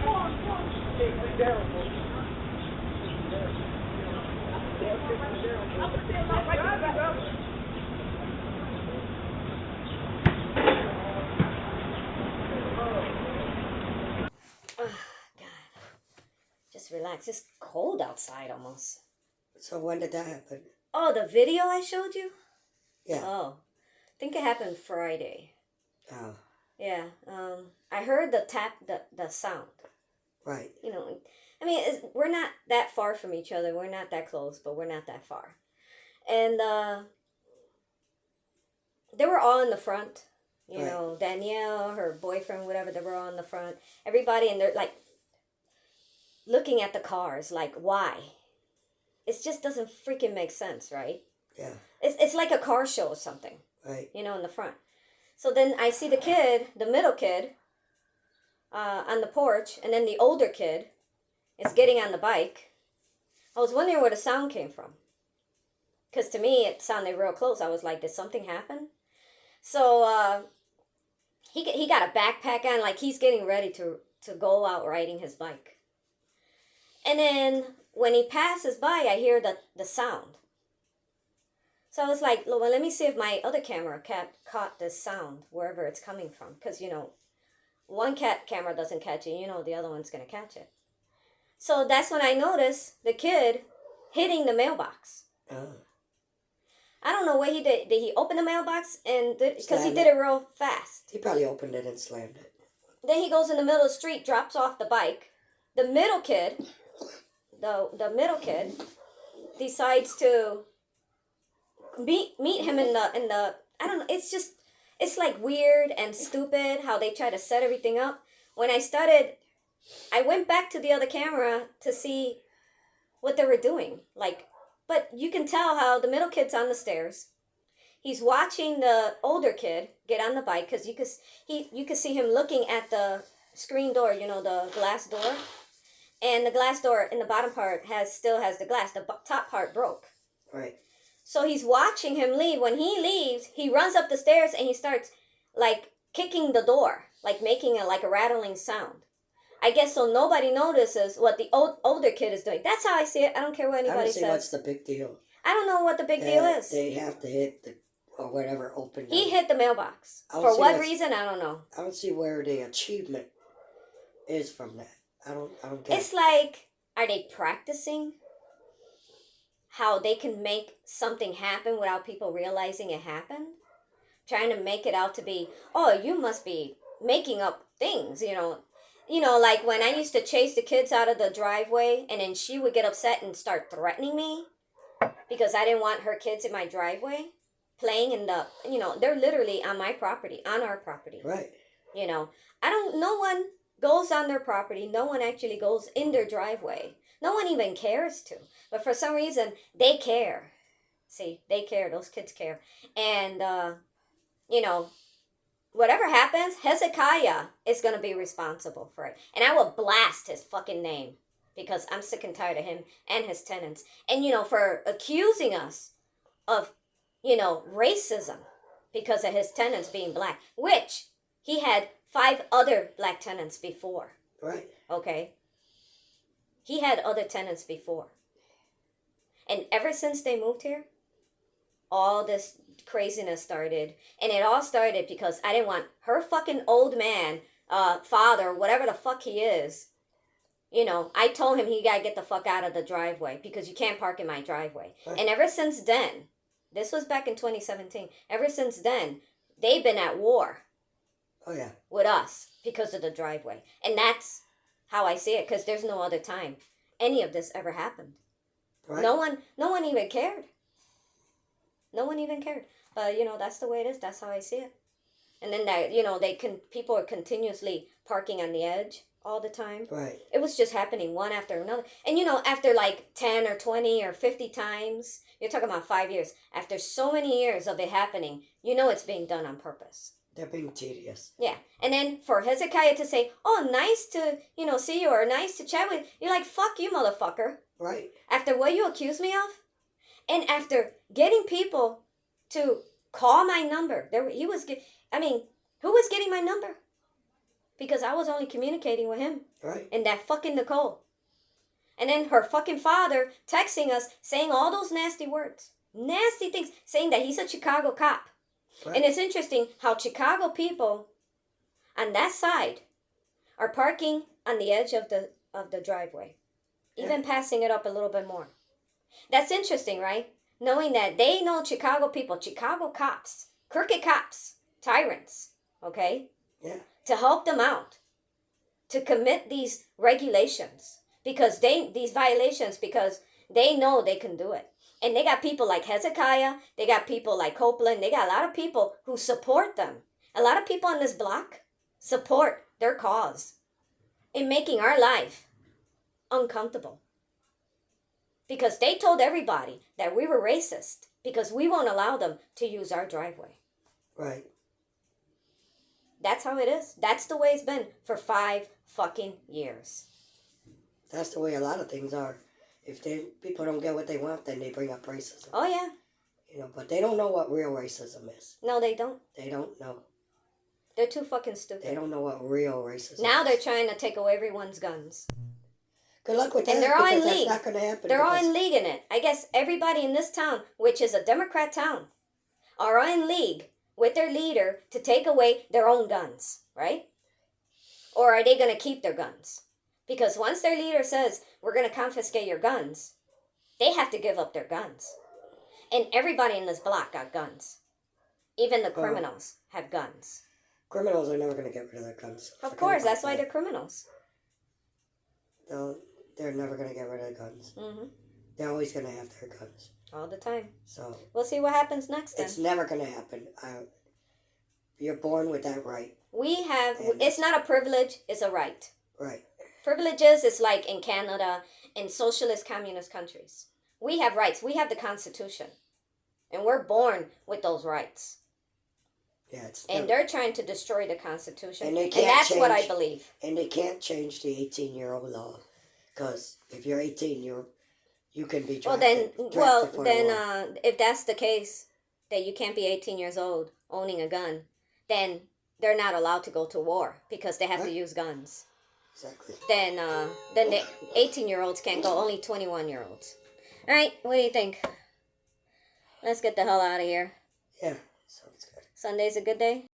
God. Just relax. It's cold outside almost. So when did that happen? Oh, the video I showed you? Yeah. Oh, I think it happened Friday. Oh, Yeah. I heard the tap, the sound. right. You know, I mean, we're not that far from each other. We're not that close, but we're not that far. And they were all in the front. You Right. know, Danielle, her boyfriend, whatever, they were all in the front. Everybody, and they're like looking at the cars, like, why? It just doesn't freaking make sense, right? Yeah. It's like a car show or something, Right. you know, in the front. So then I see the kid, the middle kid, on the porch, and then the older kid is getting on the bike. I was wondering where the sound came from. Because to me, it sounded real close. I was like, did something happen? So he got a backpack on, like he's getting ready to go out riding his bike. And then when he passes by, I hear the sound. So I was like, well, let me see if my other camera caught this sound, wherever it's coming from. Because, you know, one camera doesn't catch it, you know the other one's going to catch it. So that's when I noticed the kid hitting the mailbox. Oh. I don't know what he did. Did he open the mailbox? And because he Slammed did it real fast. He probably opened it and slammed it. Then he goes in the middle of the street, drops off the bike. The middle kid, the middle kid, decides to meet him in the I don't know. It's like weird and stupid how they try to set everything up. When I went back to the other camera to see what they were doing. Like, but you can tell how the middle kid's on the stairs. He's watching the older kid get on the bike because you could see him looking at the screen door, you know, the glass door, and the glass door in the bottom part still has the glass. The top part broke. Right. So he's watching him leave. When he leaves, he runs up the stairs and he starts like kicking the door, like making a rattling sound. I guess so nobody notices what the older kid is doing. That's how I see it. I don't care what I anybody don't see says. what's the big deal. I don't know what the big deal is. They have to hit the, or whatever, open. He hit the mailbox. I don't For see what reason, I don't know. I don't see where the achievement is from that. I don't get It's like, are they practicing how they can make something happen without people realizing it happened? Trying to make it out to be, oh, you must be making up things, you know. You know, like when I used to chase the kids out of the driveway and then she would get upset and start threatening me because I didn't want her kids in my driveway playing in the, you know, they're literally on my property, on our property. Right. You know, no one goes on their property. No one actually goes in their driveway. No one even cares to. But for some reason, they care. See, they care. Those kids care. And, you know, whatever happens, Hezekiah is going to be responsible for it. And I will blast his fucking name because I'm sick and tired of him and his tenants. And, you know, for accusing us of, you know, racism because of his tenants being black, which he had 5 other black tenants before. Right. Okay? He had other tenants before. And ever since they moved here, all this craziness started. And it all started because I didn't want her fucking old man, father, whatever the fuck he is. You know, I told him he gotta get the fuck out of the driveway because you can't park in my driveway. Right. And ever since then, this was back in 2017, ever since then, they've been at war. Oh, yeah. With us because of the driveway. And that's how I see it because there's no other time any of this ever happened. Right. No one even cared. No one even cared. But, you know, that's the way it is. That's how I see it. And then that, you know, people are continuously parking on the edge all the time. Right. It was just happening one after another. And, you know, after like 10 or 20 or 50 times, you're talking about 5 years. After so many years of it happening, you know it's being done on purpose. They're being tedious. Yeah. And then for Hezekiah to say, oh, nice to, you know, see you or nice to chat with you. You're like, fuck you, motherfucker. Right. After what you accuse me of. And after getting people to call my number. Who was getting my number? because I was only communicating with him Right. and that fucking Nicole. And then her fucking father texting us saying all those nasty words. Nasty things. Saying that he's a Chicago cop. Right. And it's interesting how Chicago people on that side are parking on the edge of the driveway. Even passing it up a little bit more. That's interesting, right? Knowing that they know Chicago people, Chicago cops, crooked cops, tyrants, okay? Yeah. To help them out. To commit these regulations. Because these violations, because they know they can do it. And they got people like Hezekiah, they got people like Copeland, they got a lot of people who support them. A lot of people on this block support their cause in making our life uncomfortable. Because they told everybody that we were racist because we won't allow them to use our driveway. Right. That's how it is. That's the way it's been for 5 fucking years. That's the way a lot of things are. If people don't get what they want, then they bring up racism. Oh, yeah. You know, but they don't know what real racism is. No, they don't. They don't know. They're too fucking stupid. They don't know what real racism Now is. they're trying to take away everyone's guns. Good luck with that. And they're all in because league. That's not going to happen. They're all because- in league in it. I guess everybody in this town, which is a Democrat town, are in league with their leader to take away their own guns, right? Or are they going to keep their guns? Because once their leader says, we're going to confiscate your guns, they have to give up their guns. And everybody in this block got guns. Even the criminals have guns. Criminals are never going to get rid of their guns. Of Forget course, about that's why that. they're criminals. They're never going to get rid of their guns. Mm-hmm. They're always going to have their guns. All the time. So We'll see what happens next then. it's never going to happen. You're born with that right. We have, And- it's not a privilege, it's a right. Right. Privileges is like in Canada, in socialist communist countries. We have rights. We have the Constitution. And we're born with those rights. Yeah, it's And they're trying to destroy the Constitution. And they And can't that's what I change- believe. and they can't change the 18-year-old law, because if you're 18, you can be drafted. drafted for the law. If that's the case, that you can't be 18 years old owning a gun, then they're not allowed to go to war because they have to Right. use guns. Exactly. Then the 18-year-olds can't go, only 21-year-olds. All right, what do you think? Let's get the hell out of here. Yeah, sounds good. Sunday's a good day?